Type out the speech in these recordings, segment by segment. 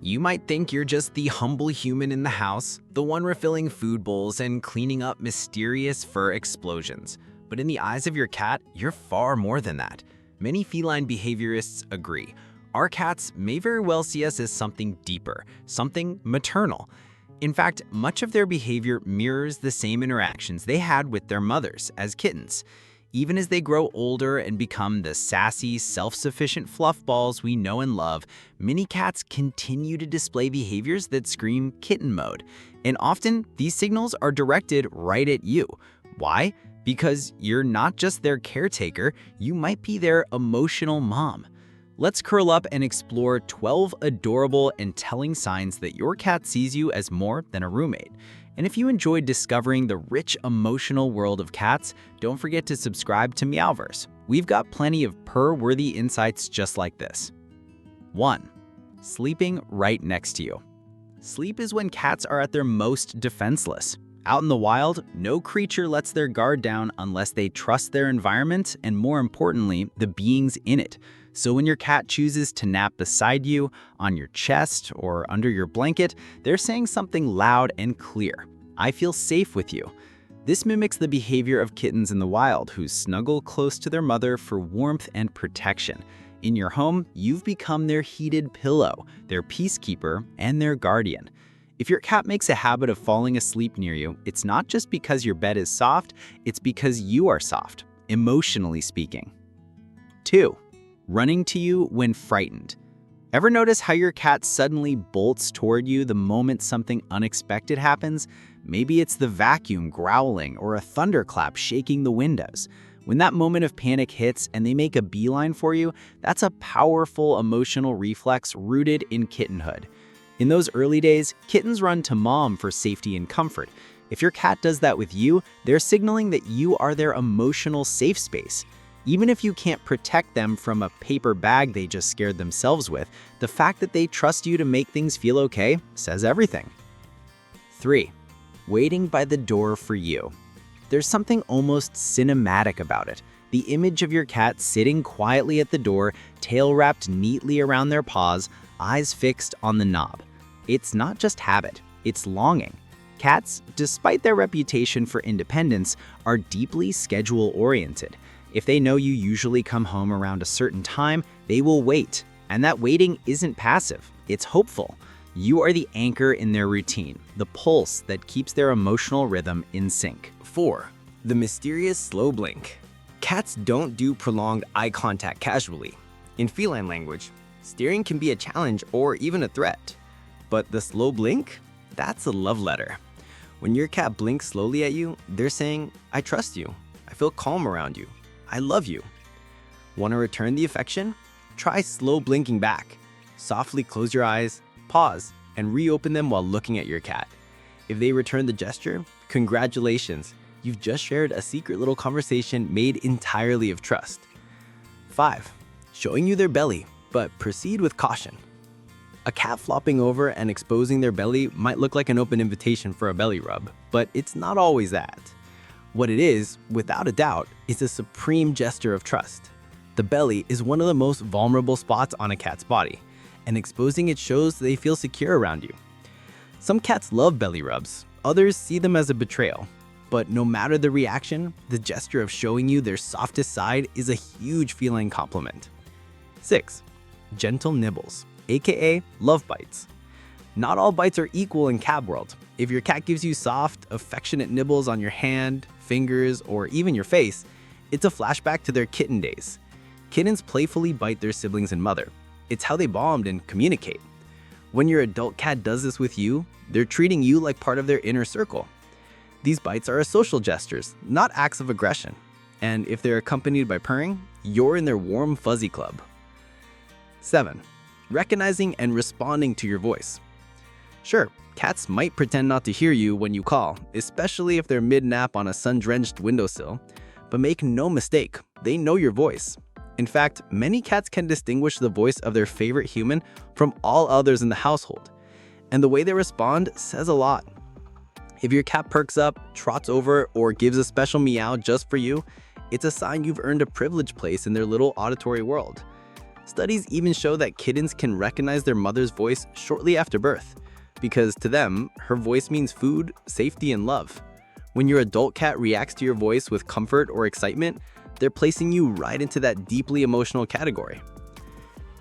You might think you're just the humble human in the house, the one refilling food bowls and cleaning up mysterious fur explosions. But in the eyes of your cat, you're far more than that. Many feline behaviorists agree. Our cats may very well see us as something deeper, something maternal. In fact, much of their behavior mirrors the same interactions they had with their mothers as kittens. Even as they grow older and become the sassy, self-sufficient fluff balls we know and love, many cats continue to display behaviors that scream kitten mode. And often, these signals are directed right at you. Why? Because you're not just their caretaker, you might be their emotional mom. Let's curl up and explore 12 adorable and telling signs that your cat sees you as more than a roommate. And if you enjoyed discovering the rich emotional world of cats, don't forget to subscribe to Meowverse. We've got plenty of purr-worthy insights just like this. 1. Sleeping right next to you. Sleep is when cats are at their most defenseless. Out in the wild, no creature lets their guard down unless they trust their environment and, more importantly, the beings in it. So when your cat chooses to nap beside you, on your chest, or under your blanket, they're saying something loud and clear. I feel safe with you. This mimics the behavior of kittens in the wild who snuggle close to their mother for warmth and protection. In your home, you've become their heated pillow, their peacekeeper, and their guardian. If your cat makes a habit of falling asleep near you, it's not just because your bed is soft, it's because you are soft, emotionally speaking. 2. Running to you when frightened. Ever notice how your cat suddenly bolts toward you the moment something unexpected happens? Maybe it's the vacuum growling or a thunderclap shaking the windows. When that moment of panic hits and they make a beeline for you, that's a powerful emotional reflex rooted in kittenhood. In those early days, kittens run to mom for safety and comfort. If your cat does that with you, they're signaling that you are their emotional safe space. Even if you can't protect them from a paper bag they just scared themselves with, the fact that they trust you to make things feel okay says everything. 3. Waiting by the door for you. There's something almost cinematic about it. The image of your cat sitting quietly at the door, tail wrapped neatly around their paws, eyes fixed on the knob. It's not just habit, it's longing. Cats, despite their reputation for independence, are deeply schedule-oriented. If they know you usually come home around a certain time, they will wait. And that waiting isn't passive, it's hopeful. You are the anchor in their routine, the pulse that keeps their emotional rhythm in sync. 4. The mysterious slow blink. Cats don't do prolonged eye contact casually. In feline language, staring can be a challenge or even a threat. But the slow blink? That's a love letter. When your cat blinks slowly at you, they're saying, I trust you. I feel calm around you. I love you. Want to return the affection? Try slow blinking back. Softly close your eyes, pause, and reopen them while looking at your cat. If they return the gesture, congratulations. You've just shared a secret little conversation made entirely of trust. 5. Showing you their belly, but proceed with caution. A cat flopping over and exposing their belly might look like an open invitation for a belly rub, but it's not always that. What it is, without a doubt, is a supreme gesture of trust. The belly is one of the most vulnerable spots on a cat's body, and exposing it shows they feel secure around you. Some cats love belly rubs, others see them as a betrayal. But no matter the reaction, the gesture of showing you their softest side is a huge feeling compliment. 6. Gentle nibbles, aka love bites. Not all bites are equal in cat world. If your cat gives you soft, affectionate nibbles on your hand, fingers, or even your face, it's a flashback to their kitten days. Kittens playfully bite their siblings and mother. It's how they bond and communicate. When your adult cat does this with you, they're treating you like part of their inner circle. These bites are social gestures, not acts of aggression. And if they're accompanied by purring, you're in their warm, fuzzy club. 7. Recognizing and responding to your voice. Sure, cats might pretend not to hear you when you call, especially if they're mid-nap on a sun-drenched windowsill. But make no mistake, they know your voice. In fact, many cats can distinguish the voice of their favorite human from all others in the household. And the way they respond says a lot. If your cat perks up, trots over, or gives a special meow just for you, it's a sign you've earned a privileged place in their little auditory world. Studies even show that kittens can recognize their mother's voice shortly after birth, because to them, her voice means food, safety, and love. When your adult cat reacts to your voice with comfort or excitement, they're placing you right into that deeply emotional category.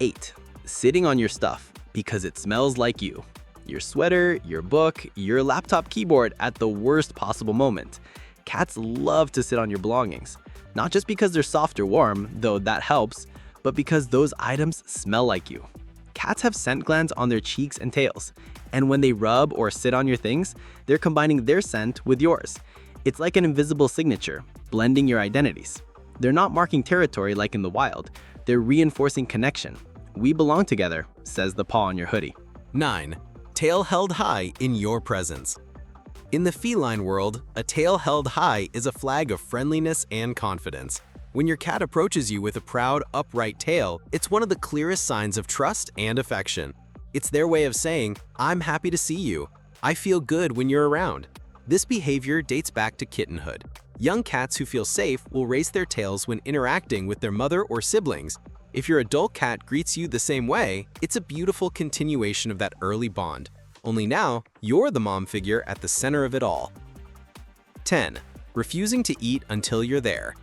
8. Sitting on your stuff because it smells like you. Your sweater, your book, your laptop keyboard at the worst possible moment. Cats love to sit on your belongings, not just because they're soft or warm, though that helps, but because those items smell like you. Cats have scent glands on their cheeks and tails, and when they rub or sit on your things, they're combining their scent with yours. It's like an invisible signature, blending your identities. They're not marking territory like in the wild, they're reinforcing connection. We belong together, says the paw on your hoodie. 9. Tail held high in your presence. In the feline world, a tail held high is a flag of friendliness and confidence. When your cat approaches you with a proud, upright tail, it's one of the clearest signs of trust and affection. It's their way of saying, "I'm happy to see you. I feel good when you're around." This behavior dates back to kittenhood. Young cats who feel safe will raise their tails when interacting with their mother or siblings. If your adult cat greets you the same way, it's a beautiful continuation of that early bond. Only now, you're the mom figure at the center of it all. 10. Refusing to eat until you're there.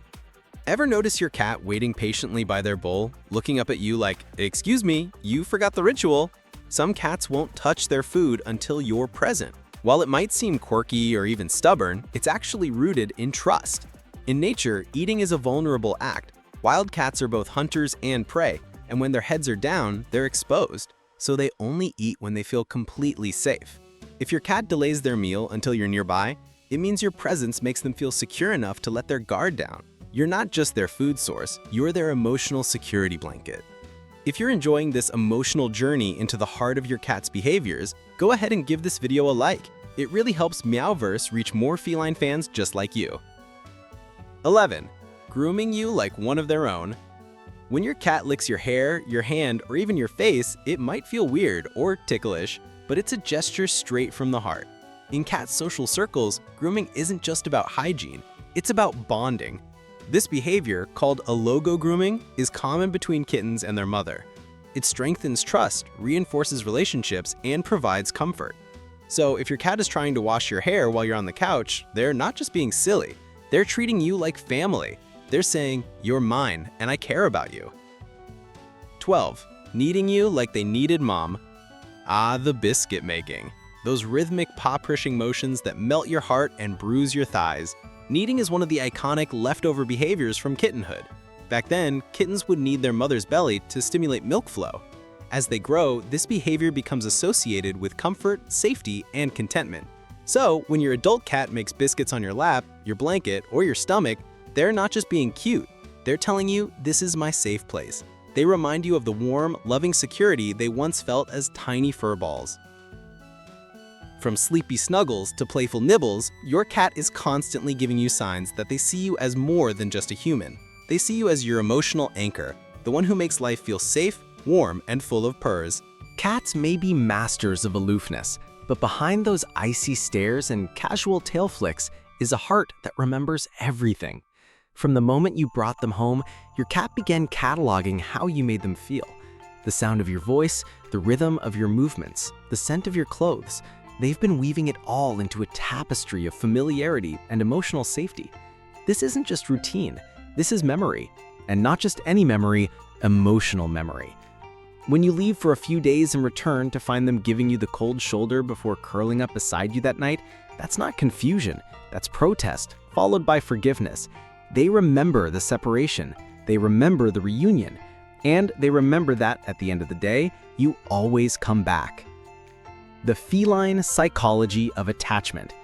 Ever notice your cat waiting patiently by their bowl, looking up at you like, "Excuse me, you forgot the ritual"? Some cats won't touch their food until you're present. While it might seem quirky or even stubborn, it's actually rooted in trust. In nature, eating is a vulnerable act. Wild cats are both hunters and prey, and when their heads are down, they're exposed, so they only eat when they feel completely safe. If your cat delays their meal until you're nearby, it means your presence makes them feel secure enough to let their guard down. You're not just their food source, you're their emotional security blanket. If you're enjoying this emotional journey into the heart of your cat's behaviors, go ahead and give this video a like. It really helps Meowverse reach more feline fans just like you. 11. Grooming you like one of their own. When your cat licks your hair, your hand, or even your face, it might feel weird or ticklish, but it's a gesture straight from the heart. In cat social circles, grooming isn't just about hygiene, it's about bonding. This behavior, called a logo grooming, is common between kittens and their mother. It strengthens trust, reinforces relationships, and provides comfort. So if your cat is trying to wash your hair while you're on the couch, they're not just being silly, they're treating you like family. They're saying, "You're mine, and I care about you." 12. Kneading you like they needed mom. Ah, the biscuit making. Those rhythmic paw-pushing motions that melt your heart and bruise your thighs. Kneading is one of the iconic leftover behaviors from kittenhood. Back then, kittens would knead their mother's belly to stimulate milk flow. As they grow, this behavior becomes associated with comfort, safety, and contentment. So, when your adult cat makes biscuits on your lap, your blanket, or your stomach, they're not just being cute. They're telling you, "This is my safe place." They remind you of the warm, loving security they once felt as tiny fur balls. From sleepy snuggles to playful nibbles, your cat is constantly giving you signs that they see you as more than just a human. They see you as your emotional anchor, the one who makes life feel safe, warm, and full of purrs. Cats may be masters of aloofness, but behind those icy stares and casual tail flicks is a heart that remembers everything. From the moment you brought them home, your cat began cataloging how you made them feel. The sound of your voice, the rhythm of your movements, the scent of your clothes. They've been weaving it all into a tapestry of familiarity and emotional safety. This isn't just routine, this is memory. And not just any memory, emotional memory. When you leave for a few days and return to find them giving you the cold shoulder before curling up beside you that night, that's not confusion, that's protest, followed by forgiveness. They remember the separation, they remember the reunion, and they remember that at the end of the day, you always come back. The feline psychology of attachment.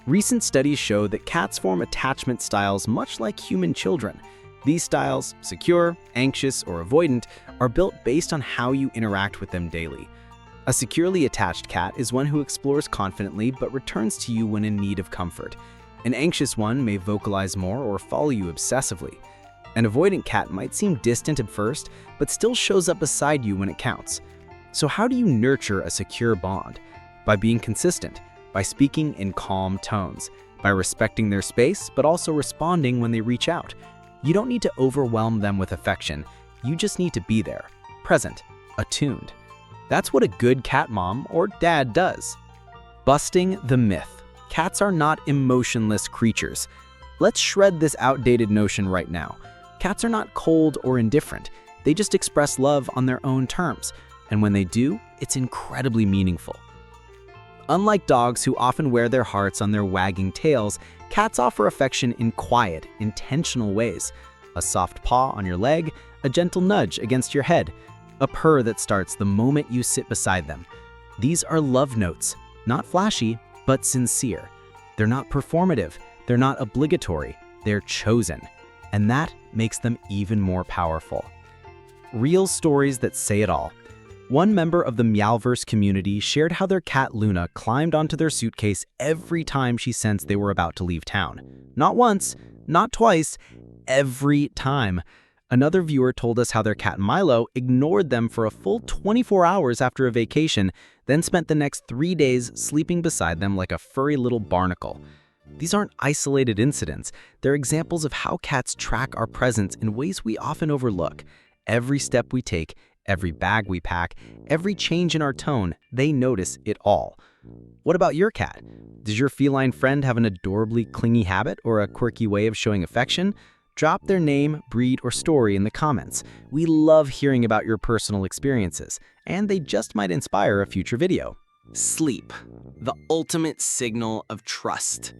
Recent studies show that cats form attachment styles much like human children. These styles, secure, anxious, or avoidant, are built based on how you interact with them daily. A securely attached cat is one who explores confidently but returns to you when in need of comfort. An anxious one may vocalize more or follow you obsessively. An avoidant cat might seem distant at first, but still shows up beside you when it counts. So how do you nurture a secure bond? By being consistent, by speaking in calm tones, by respecting their space, but also responding when they reach out. You don't need to overwhelm them with affection, you just need to be there. present, attuned. That's what a good cat mom or dad does. Busting the myth. Cats are not emotionless creatures. Let's shred this outdated notion right now. Cats are not cold or indifferent. They just express love on their own terms. And when they do, it's incredibly meaningful. Unlike dogs who often wear their hearts on their wagging tails, cats offer affection in quiet, intentional ways. A soft paw on your leg, a gentle nudge against your head, a purr that starts the moment you sit beside them. These are love notes, not flashy, but sincere. They're not performative, they're not obligatory, they're chosen. And that makes them even more powerful. Real stories that say it all. One member of the Meowverse community shared how their cat Luna climbed onto their suitcase every time she sensed they were about to leave town. Not once, not twice, every time. Another viewer told us how their cat Milo ignored them for a full 24 hours after a vacation, then spent the next 3 days sleeping beside them like a furry little barnacle. These aren't isolated incidents. They're examples of how cats track our presence in ways we often overlook. Every step we take, every bag we pack, every change in our tone, they notice it all. What about your cat? Does your feline friend have an adorably clingy habit or a quirky way of showing affection? Drop their name, breed, or story in the comments. We love hearing about your personal experiences, and they just might inspire a future video. Sleep, the ultimate signal of trust.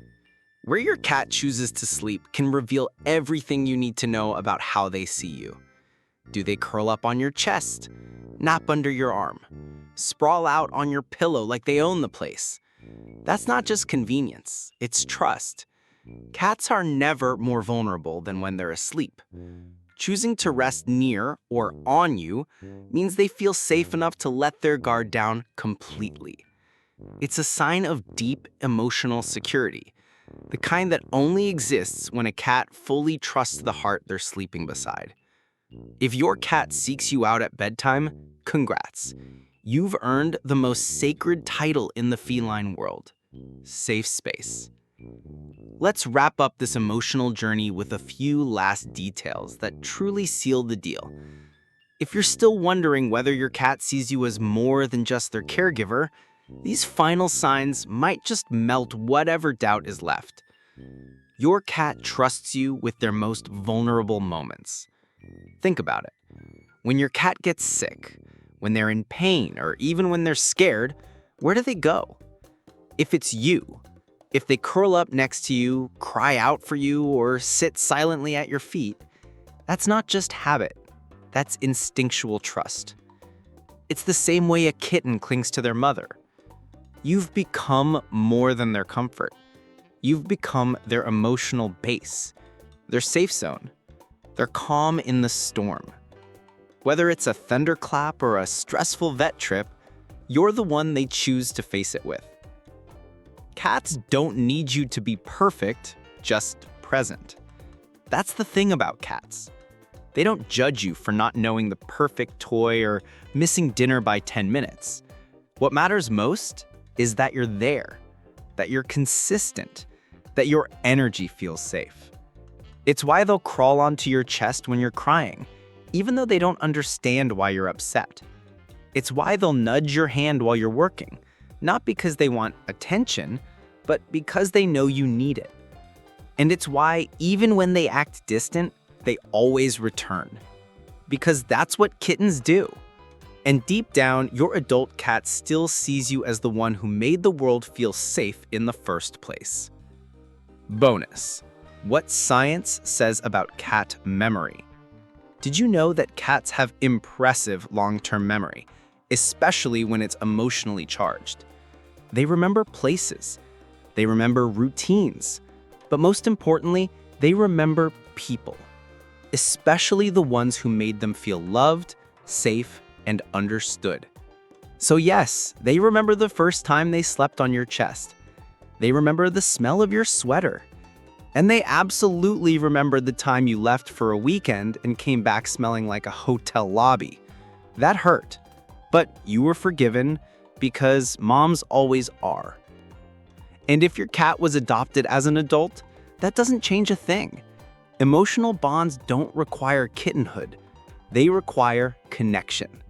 Where your cat chooses to sleep can reveal everything you need to know about how they see you. Do they curl up on your chest, nap under your arm, sprawl out on your pillow like they own the place? That's not just convenience, it's trust. Cats are never more vulnerable than when they're asleep. Choosing to rest near or on you means they feel safe enough to let their guard down completely. It's a sign of deep emotional security, the kind that only exists when a cat fully trusts the heart they're sleeping beside. If your cat seeks you out at bedtime, congrats. You've earned the most sacred title in the feline world: safe space. Let's wrap up this emotional journey with a few last details that truly seal the deal. If you're still wondering whether your cat sees you as more than just their caregiver, these final signs might just melt whatever doubt is left. Your cat trusts you with their most vulnerable moments. Think about it. When your cat gets sick, when they're in pain, or even when they're scared, where do they go? If it's you, if they curl up next to you, cry out for you, or sit silently at your feet, that's not just habit. That's instinctual trust. It's the same way a kitten clings to their mother. You've become more than their comfort. You've become their emotional base, their safe zone, their calm in the storm. Whether it's a thunderclap or a stressful vet trip, you're the one they choose to face it with. Cats don't need you to be perfect, just present. That's the thing about cats. They don't judge you for not knowing the perfect toy or missing dinner by 10 minutes. What matters most is that you're there, that you're consistent, that your energy feels safe. It's why they'll crawl onto your chest when you're crying, even though they don't understand why you're upset. It's why they'll nudge your hand while you're working, not because they want attention, but because they know you need it. And it's why, even when they act distant, they always return. Because that's what kittens do. And deep down, your adult cat still sees you as the one who made the world feel safe in the first place. Bonus: what science says about cat memory. Did you know that cats have impressive long-term memory, especially when it's emotionally charged? They remember places, they remember routines, but most importantly, they remember people, especially the ones who made them feel loved, safe, and understood. So yes, they remember the first time they slept on your chest. They remember the smell of your sweater. And they absolutely remember the time you left for a weekend and came back smelling like a hotel lobby. That hurt, but you were forgiven because moms always are. And if your cat was adopted as an adult, that doesn't change a thing. Emotional bonds don't require kittenhood. They require connection.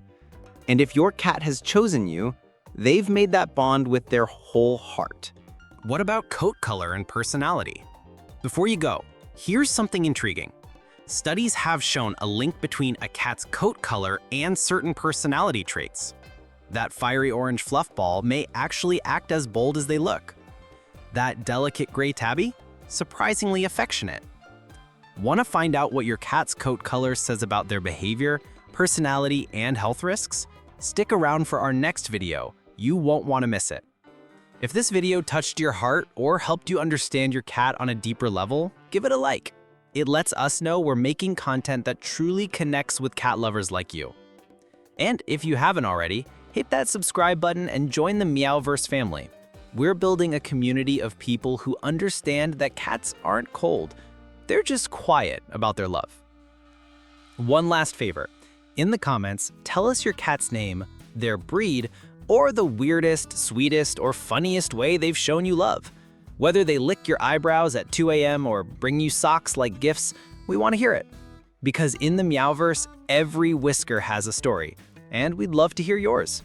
And if your cat has chosen you, they've made that bond with their whole heart. What about coat color and personality? Before you go, here's something intriguing. Studies have shown a link between a cat's coat color and certain personality traits. That fiery orange fluff ball may actually act as bold as they look. That delicate gray tabby? Surprisingly affectionate. Want to find out what your cat's coat color says about their behavior, personality, and health risks? Stick around for our next video. You won't want to miss it. If this video touched your heart or helped you understand your cat on a deeper level, give it a like. It lets us know we're making content that truly connects with cat lovers like you. And if you haven't already, hit that subscribe button and join the Meowverse family. We're building a community of people who understand that cats aren't cold. They're just quiet about their love. One last favor. In the comments, tell us your cat's name, their breed, or the weirdest, sweetest, or funniest way they've shown you love. Whether they lick your eyebrows at 2 a.m. or bring you socks like gifts, we want to hear it. Because in the Meowverse, every whisker has a story, and we'd love to hear yours.